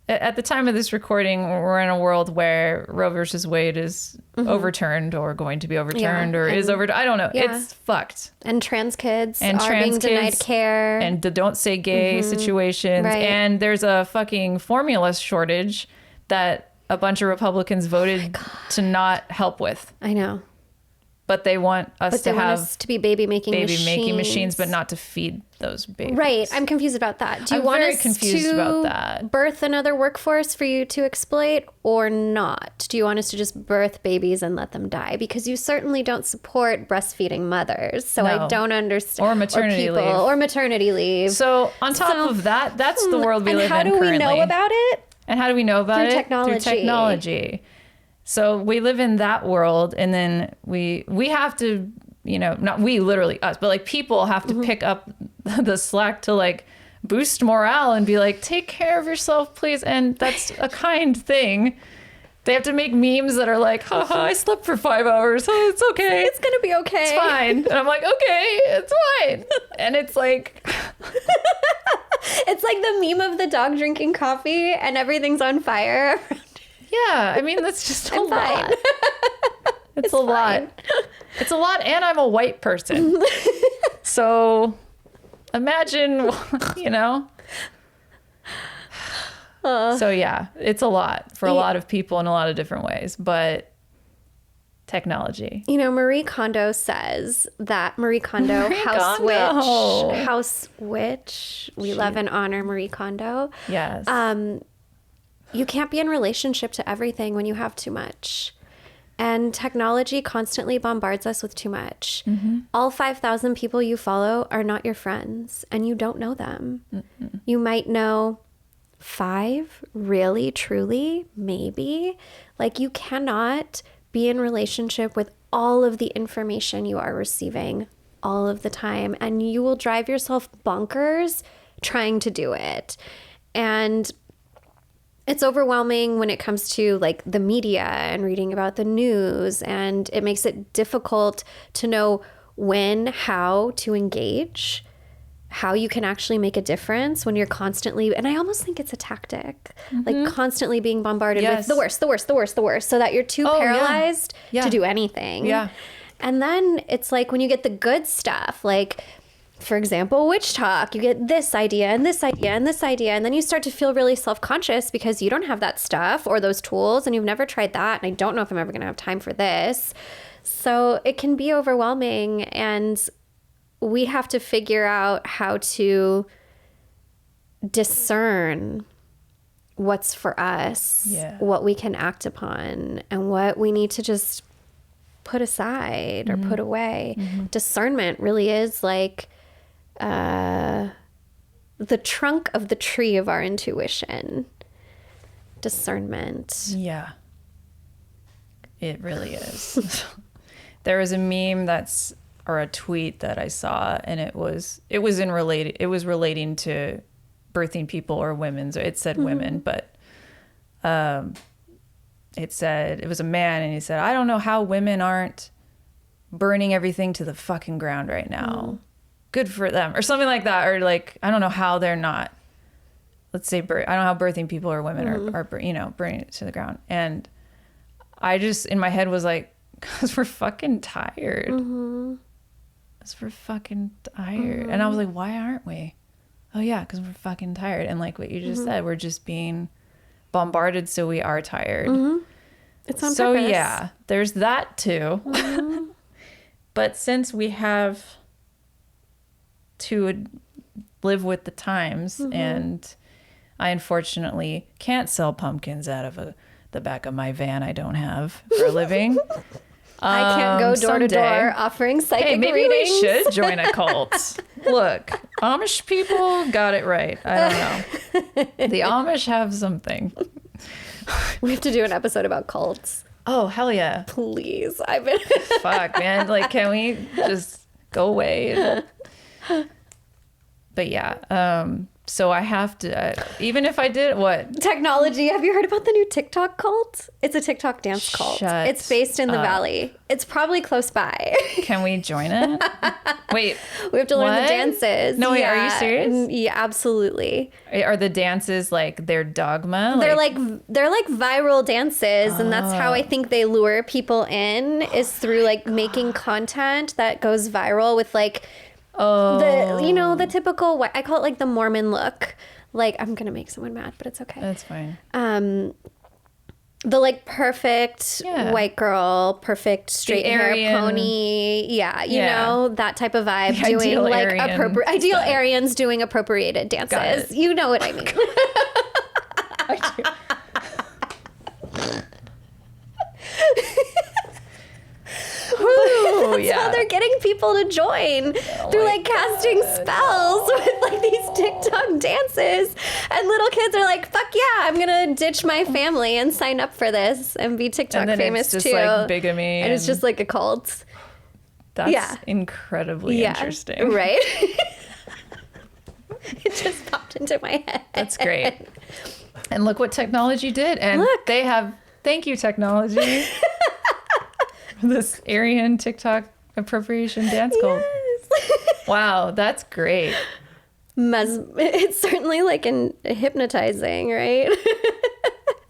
At the time of this recording, we're in a world where Roe versus Wade is overturned, or going to be overturned, or is over. I don't know. Yeah. It's fucked. And trans kids And are trans being denied kids care. And the don't say gay situations. Right. And there's a fucking formula shortage that a bunch of Republicans voted to not help with. I know. But they want us But they to want have us to be baby making machines, but not to feed those babies. Right. I'm confused about that. Do you I'm want very us confused to about that. birth another workforce for you to exploit or not? Do you want us to just birth babies and let them die? Because you certainly don't support breastfeeding mothers. So I No. don't understand. Or maternity leave. Or maternity leave. So on top of that, that's the world we live in And how do we know about it? And how do we know about Through it? technology. Through technology. So we live in that world, and then we have to, not we, literally us, but like people have to pick up the slack to like boost morale and be like, take care of yourself, please. And that's a kind thing. They have to make memes that are like, haha, I slept for 5 hours. Oh, it's okay. It's going to be okay. It's fine. And I'm like, okay, it's fine. And it's like... It's like the meme of the dog drinking coffee and everything's on fire. Yeah, I mean, that's just a I'm fine. lot. It's a lot. It's a lot, and I'm a white person. So imagine, So yeah, it's a lot for a lot of people in a lot of different ways, but technology. Marie Kondo says that House Witch. We love and honor Marie Kondo. Yes. You can't be in relationship to everything when you have too much. And technology constantly bombards us with too much. Mm-hmm. All 5,000 people you follow are not your friends, and you don't know them. Mm-hmm. You might know 5, really, truly, maybe. Like, you cannot be in relationship with all of the information you are receiving all of the time, and you will drive yourself bonkers trying to do it. And it's overwhelming when it comes to like the media and reading about the news, and it makes it difficult to know when, how to engage, how you can actually make a difference when you're constantly, and I almost think it's a tactic, like constantly being bombarded with the worst, so that you're too paralyzed to do anything. Yeah. And then it's like when you get the good stuff, like, for example, witch talk, you get this idea and this idea and this idea, and then you start to feel really self-conscious because you don't have that stuff or those tools, and you've never tried that, and I don't know if I'm ever going to have time for this. So it can be overwhelming, and we have to figure out how to discern what's for us, what we can act upon, and what we need to just put aside or put away. Discernment really is like the trunk of the tree of our intuition. Discernment. Yeah. It really is. There was a meme or a tweet that I saw, and it was relating to birthing people or women. So it said women, but it said, it was a man, and he said, I don't know how women aren't burning everything to the fucking ground right now. Good for them, or something like that. Or like, I don't know how they're not, let's say, I don't know how birthing people or women are burning it to the ground. And I just, in my head was like, because we're fucking tired. Because we're fucking tired. And I was like, why aren't we? Oh yeah, because we're fucking tired. And like what you just said, we're just being bombarded, so we are tired. It's on so purpose. Yeah, there's that too. But since we have to live with the times, and I unfortunately can't sell pumpkins out of the back of my van I don't have for a living. I can't go door to door offering psychic maybe readings. we should join a cult. Look, Amish people got it right. I don't know. The Amish have something. We have to do an episode about cults. Oh, hell yeah. Please. I've been Fuck, man. Like, can we just go away? But yeah, so I have to, even if I did, what? Technology. Have you heard about the new TikTok cult? It's a TikTok dance cult. Shut It's based in the Valley. It's probably close by. Can we join it? Wait. We have to learn what? the dances. No, wait, are you serious? Yeah, absolutely. Are the dances like their dogma? They're like viral dances, and that's how I think they lure people in, is through like making content that goes viral with like the typical, I call it like the Mormon look. Like, I'm gonna make someone mad, but it's okay. That's fine. The like perfect white girl, perfect straight hair Aryan. pony. Yeah, you Yeah. know, that type of vibe. The Doing ideal like Aryan ideal style. Aryans doing appropriated Got dances. it. You know what I mean. Ooh, That's how they're getting people to join through like casting spells with like these TikTok dances. And little kids are like, fuck yeah, I'm gonna ditch my family and sign up for this and be TikTok And then famous it's just too. like bigamy. And it's just like a cult. That's incredibly interesting. Right? It just popped into my head. That's great. And look what technology did. And Look. they have, thank you, technology. This Aryan TikTok appropriation dance cult. Yes. Wow, that's great. It's certainly like hypnotizing, right?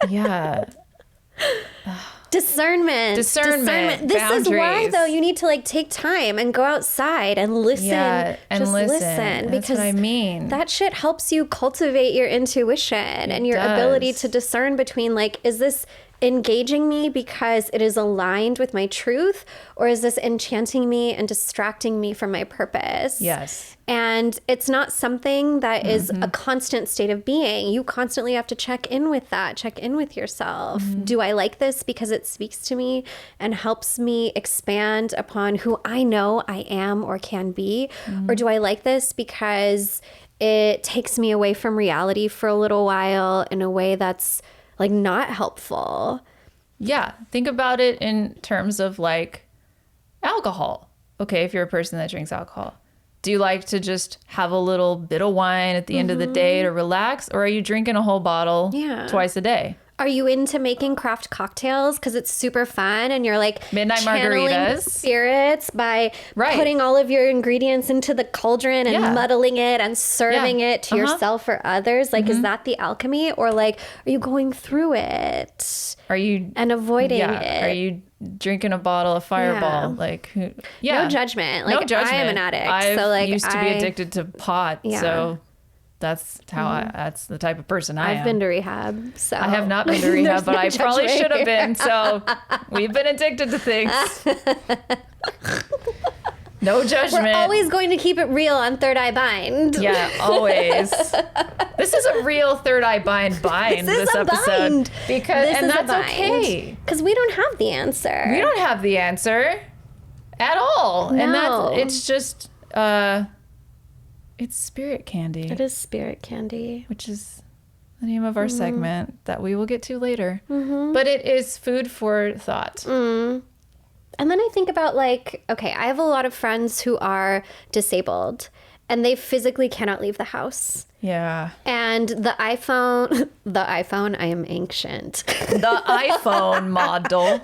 Yeah. Discernment. This is why, boundaries. though, you need to like take time and go outside and listen. Yeah, and Just listen. listen That's because what I mean. that shit helps you cultivate your intuition and your ability to discern between like, is this engaging me because it is aligned with my truth, or is this enchanting me and distracting me from my purpose? Yes. And it's not something that is a constant state of being. You constantly have to check in with that, check in with yourself. Do I like this because it speaks to me and helps me expand upon who I know I am or can be? Or do I like this because it takes me away from reality for a little while in a way that's like not helpful? Yeah. Think about it in terms of like alcohol. Okay, if you're a person that drinks alcohol. Do you like to just have a little bit of wine at the end of the day to relax? Or are you drinking a whole bottle twice a day? Are you into making craft cocktails because it's super fun and you're like Midnight channeling margaritas. spirits by putting all of your ingredients into the cauldron and muddling it and serving it to yourself or others? Like, is that the alchemy, or like, are you going through it? Are you and avoiding it? Are you drinking a bottle of Fireball? Yeah. Like, No judgment. Like, no judgment. I am an addict, I so like used to be addicted to pot, Yeah. so that's how that's the type of person I am. I've been to rehab, so I have not been to rehab, There's but no I probably judgment should have here. been. So we've been addicted to things. No judgment. We're always going to keep it real on Third Eye Bind. Yeah, always. This is a real Third Eye bind this a episode. bind. Because This and is a that's bind. okay. Because we don't have the answer. We don't have the answer at all. And No. it's just it's spirit candy. It is spirit candy. Which is the name of our segment that we will get to later. But it is food for thought. And then I think about like, okay, I have a lot of friends who are disabled and they physically cannot leave the house. Yeah. And the iPhone, I am ancient. The iPhone model.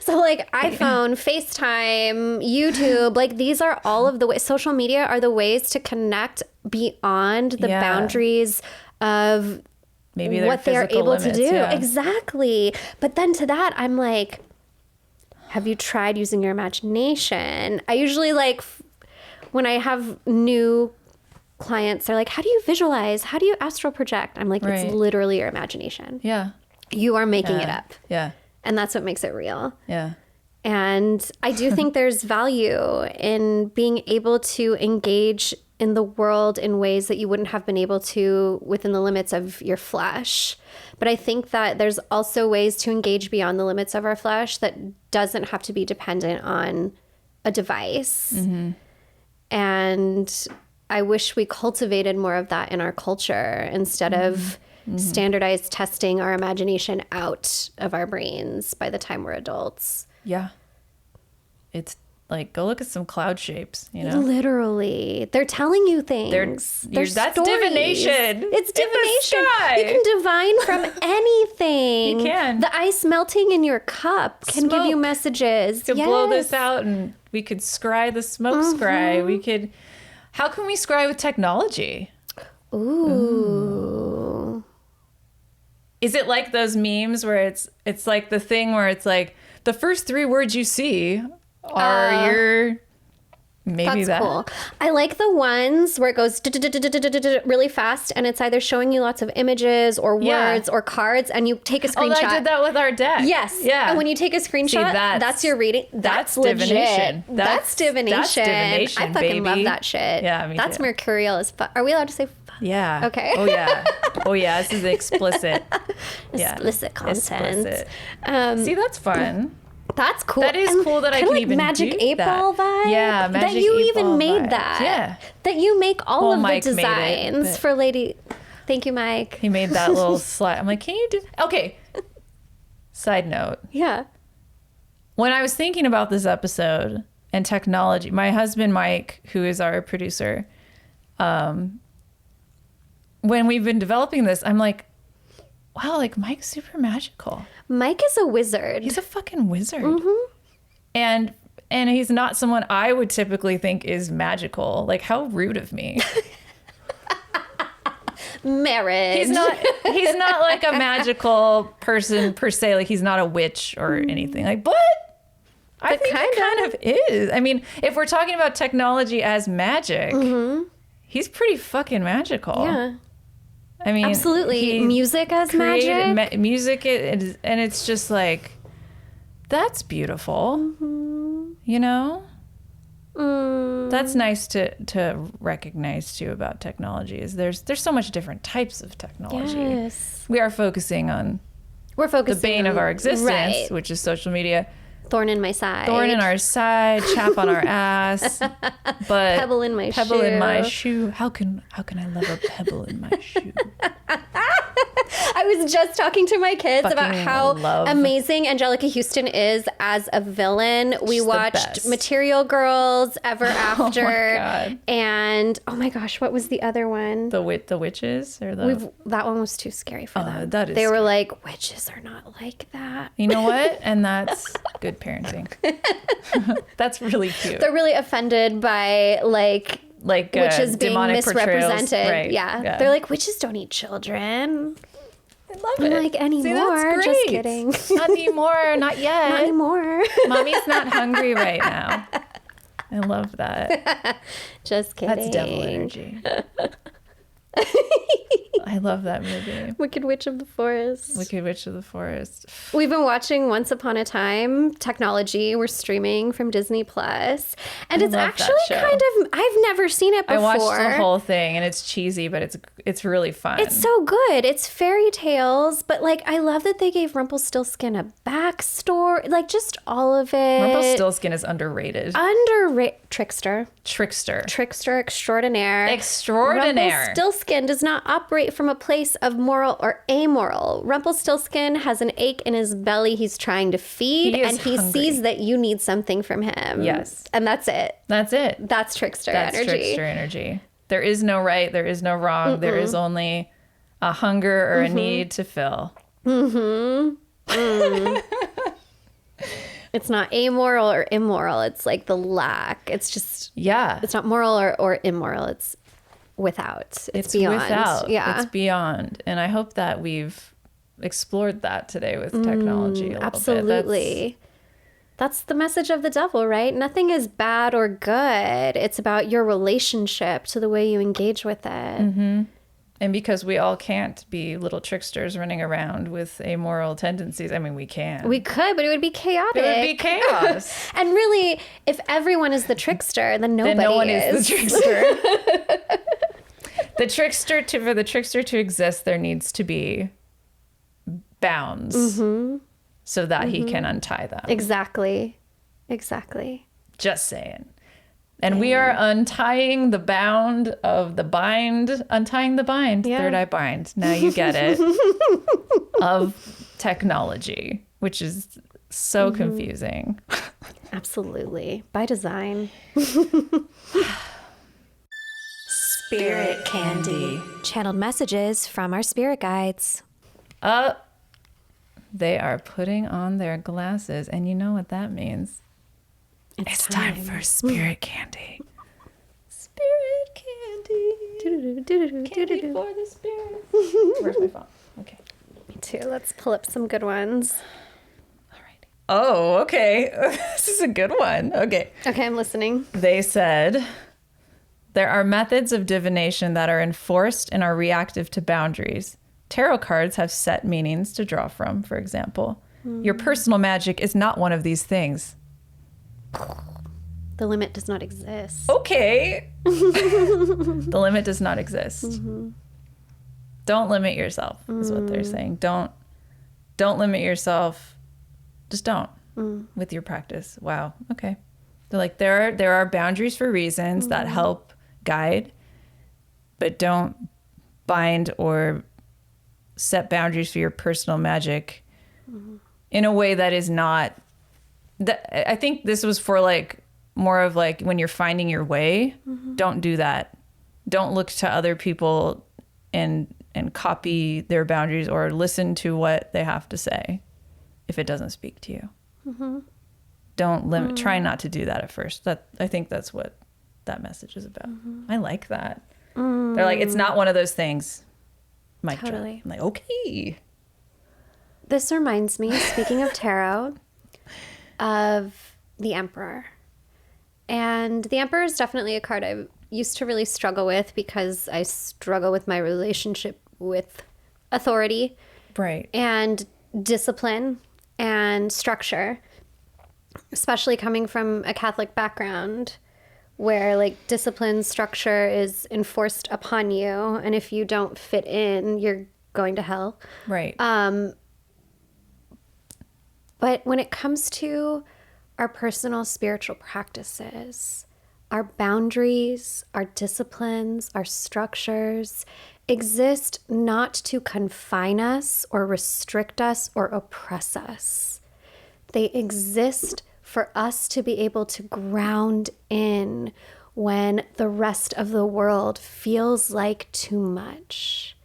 So like iPhone, FaceTime, YouTube, like these are all of the ways, social media are the ways to connect beyond the boundaries of Maybe what they're physical able limits, to do. yeah. Exactly. But then to that, I'm like, have you tried using your imagination? I usually like when I have new clients, they're like, how do you visualize? How do you astral project? I'm like, Right. it's literally your imagination. Yeah. You are making it up. Yeah. And that's what makes it real. Yeah. And I do think there's value in being able to engage in the world in ways that you wouldn't have been able to within the limits of your flesh. But I think that there's also ways to engage beyond the limits of our flesh that doesn't have to be dependent on a device. And I wish we cultivated more of that in our culture instead of standardized testing our imagination out of our brains by the time we're adults. Yeah. It's like, go look at some cloud shapes, you know? Literally. They're telling you things. They're that's stories. divination. It's In the divination. sky. You can divine from anything. You can. The ice melting in your cup can give you Smoke. messages. To blow this out and we could scry the smoke scry. We could, how can we scry with technology? Ooh. Is it like those memes where it's like the thing where it's like the first 3 words you see are your maybe That's cool. I like the ones where it goes really fast and it's either showing you lots of images or words or cards and you take a screenshot. Oh, I did that with our deck. Yes. Yeah. And when you take a screenshot, that's your reading. That's legit. Divination. That's divination. That's divination, I fucking love baby. that shit. Yeah, me That's too. mercurial as fuck. Are we allowed to say fuck? Yeah. Okay. Oh, yeah. Oh, yeah. This is explicit. Explicit content. Explicit. See, that's fun. That's cool. That is cool that I kinda can like even Magic do 8 Ball that. vibe. Yeah, that Magic you 8 even Ball made vibe. that. Yeah. That you make all Well, of Mike the made it, designs but- for Lady. Thank you, Mike. He made that little slide. I'm like, can you do... Okay. Side note. Yeah. When I was thinking about this episode and technology, my husband, Mike, who is our producer, when we've been developing this, I'm like, wow, like Mike's super magical. Mike is a wizard. He's a fucking wizard. And he's not someone I would typically think is magical. Like, how rude of me. Marriage. He's not like a magical person per se. Like, he's not a witch or anything. Like, but I think he kind of is. I mean, if we're talking about technology as magic, he's pretty fucking magical. Yeah. I mean, Absolutely. he Music as created magic. Music, and it's just like, that's beautiful. You know? That's nice to recognize too about technology. Is there's so much different types of technology. Yes. We are focusing on We're the focusing bane on, of our existence, right. which is social media. Thorn in my side. Thorn in our side, chap on our ass, but Pebble in my pebble shoe. in my shoe. How can I love a pebble in my shoe? I was just talking to my kids about Fucking how love. amazing Angelica Houston is as a villain. We She's the watched best. Material Girls, Ever After, God. and oh my gosh, what was the other one? The witches or the That one was too scary for them. that is they were scary. like, witches are not like that. You know what? And that's good parenting. That's really cute. They're really offended by like witches being demonic portrayals. misrepresented. Right. Yeah. They're like, witches don't eat children. I love I'm it. like, See, anymore. that's Just great. kidding. Not anymore. Not yet. Not anymore. Mommy's not hungry right now. I love that. Just kidding. That's devil energy. I love that movie. Wicked Witch of the Forest. Wicked Witch of the Forest. We've been watching Once Upon a Time technology. We're streaming from Disney Plus, and it's love that actually show. kind of. I've never seen it I before. watched the whole thing and it's cheesy, but it's really fun. It's so good. It's fairy tales, but like I love that they gave Rumpelstiltskin a backstory. Like just all of it. Rumpelstiltskin is underrated. Trickster extraordinaire. Extraordinaire. Rumpelstiltskin does not operate from a place of moral or amoral. Rumpelstiltskin has an ache in his belly he's trying to feed, He is and he hungry. sees that you need something from him. Yes. And that's it. That's it. That's trickster That's energy. trickster energy. There is no right. There is no wrong. There is only a hunger or a need to fill. It's not amoral or immoral. It's like the lack. It's just, Yeah. it's not moral or immoral. It's without. It's beyond. Without. Yeah. It's beyond. And I hope that we've explored that today with technology a little bit. Absolutely. That's the message of the devil, right? Nothing is bad or good. It's about your relationship to the way you engage with it. And because we all can't be little tricksters running around with amoral tendencies. I mean, we can. We could, but it would be chaotic. It would be chaos. And really, if everyone is the trickster, then nobody Then no one is. is the trickster. For the trickster to exist, there needs to be bounds so that he can untie them. Exactly. Just saying. And we are untying the bound of the bind, untying the bind, Yeah. third eye bind. Now you get it. Of technology, which is so confusing. Absolutely. By design. Spirit candy. Channeled messages from our spirit guides. They are putting on their glasses, and you know what that means. It's time for spirit candy. Spirit candy. Candy for the spirit. Where's my phone? Okay. Me too. Let's pull up some good ones. Alrighty. Oh, okay. This is a good one. Okay. Okay, I'm listening. They said, there are methods of divination that are enforced and are reactive to boundaries. Tarot cards have set meanings to draw from, for example. Your personal magic is not one of these things. The limit does not exist. Okay. The limit does not exist. Don't limit yourself, is what they're saying. Don't limit yourself. Just don't with your practice. Wow. Okay. They're like, there are boundaries for reasons that help guide, but don't bind or set boundaries for your personal magic in a way that is not I think this was for like more of like when you're finding your way. Don't do that. Don't look to other people and copy their boundaries or listen to what they have to say if it doesn't speak to you. Don't limit. Try not to do that at first. I think that's what that message is about. I like that. They're like, it's not one of those things. Mic drop. Totally. I'm like, okay. This reminds me, speaking of tarot, of the Emperor. And the Emperor is definitely a card I used to really struggle with because I struggle with my relationship with authority. Right. And discipline and structure, especially coming from a Catholic background where like discipline structure is enforced upon you. And if you don't fit in, you're going to hell. Right. But when it comes to our personal spiritual practices, our boundaries, our disciplines, our structures exist not to confine us or restrict us or oppress us. They exist for us to be able to ground in when the rest of the world feels like too much.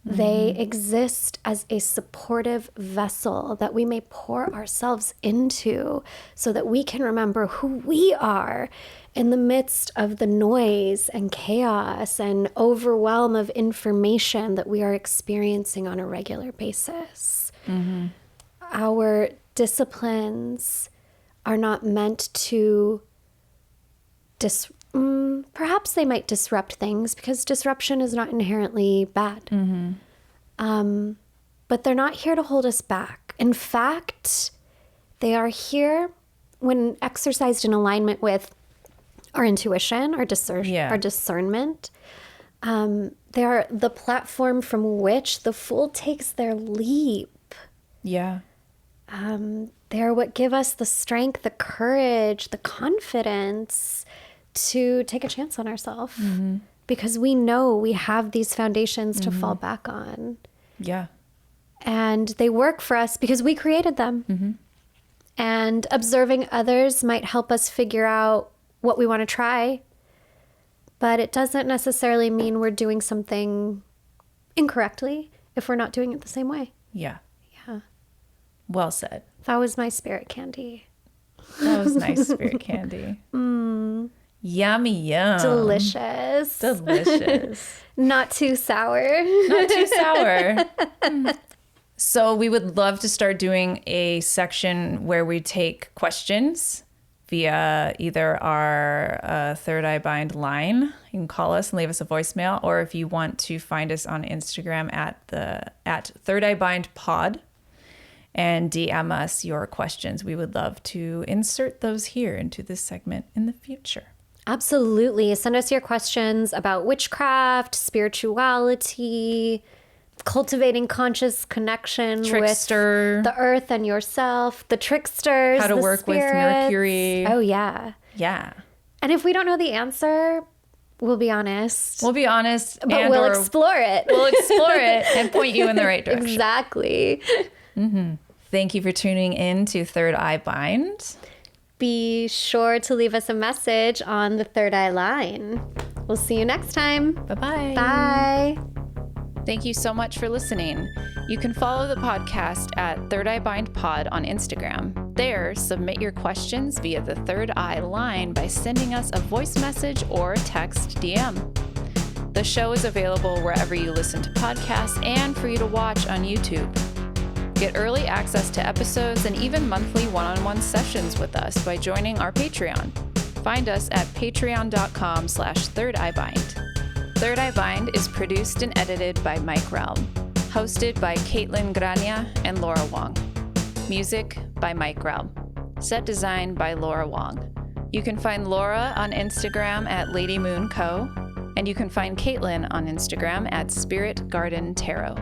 They exist as a supportive vessel that we may pour ourselves into so that we can remember who we are in the midst of the noise and chaos and overwhelm of information that we are experiencing on a regular basis. Our disciplines are not meant to perhaps they might disrupt things because disruption is not inherently bad. But they're not here to hold us back. In fact, they are here when exercised in alignment with our intuition, our discernment. They are the platform from which the fool takes their leap. Yeah. They are what give us the strength, the courage, the confidence to take a chance on ourselves because we know we have these foundations to fall back on. Yeah. And they work for us because we created them. And observing others might help us figure out what we want to try, but it doesn't necessarily mean we're doing something incorrectly if we're not doing it the same way. Yeah. Yeah. Well said. That was my spirit candy. That was nice spirit candy. Yummy, yum. Delicious. Delicious. Not too sour. Not too sour. So we would love to start doing a section where we take questions via either our Third Eye Bind line. You can call us and leave us a voicemail, or if you want to find us on Instagram at Third Eye Bind Pod and DM us your questions. We would love to insert those here into this segment in the future. Absolutely. Send us your questions about witchcraft, spirituality, cultivating conscious connection Trickster. with the earth and yourself, the tricksters, How to the work with spirits. Mercury. Oh, yeah. Yeah. And if we don't know the answer, we'll be honest. We'll be honest. But we'll explore it. We'll explore it and point you in the right direction. Exactly. Thank you for tuning in to Third Eye Bind. Be sure to leave us a message on the Third Eye line. We'll see you next time. Bye-bye. Bye. Thank you so much for listening. You can follow the podcast at Third Eye Bind Pod on Instagram. There, submit your questions via the Third Eye line by sending us a voice message or text DM. The show is available wherever you listen to podcasts and for you to watch on YouTube. Get early access to episodes and even monthly one-on-one sessions with us by joining our Patreon. Find us at patreon.com/thirdeyebind. Third Eye Bind is produced and edited by Mike Realm. Hosted by Kaitlyn Grania and Laura Wong. Music by Mike Realm. Set design by Laura Wong. You can find Laura on Instagram at Lady Moon Co. And you can find Kaitlyn on Instagram at Spirit Garden Tarot.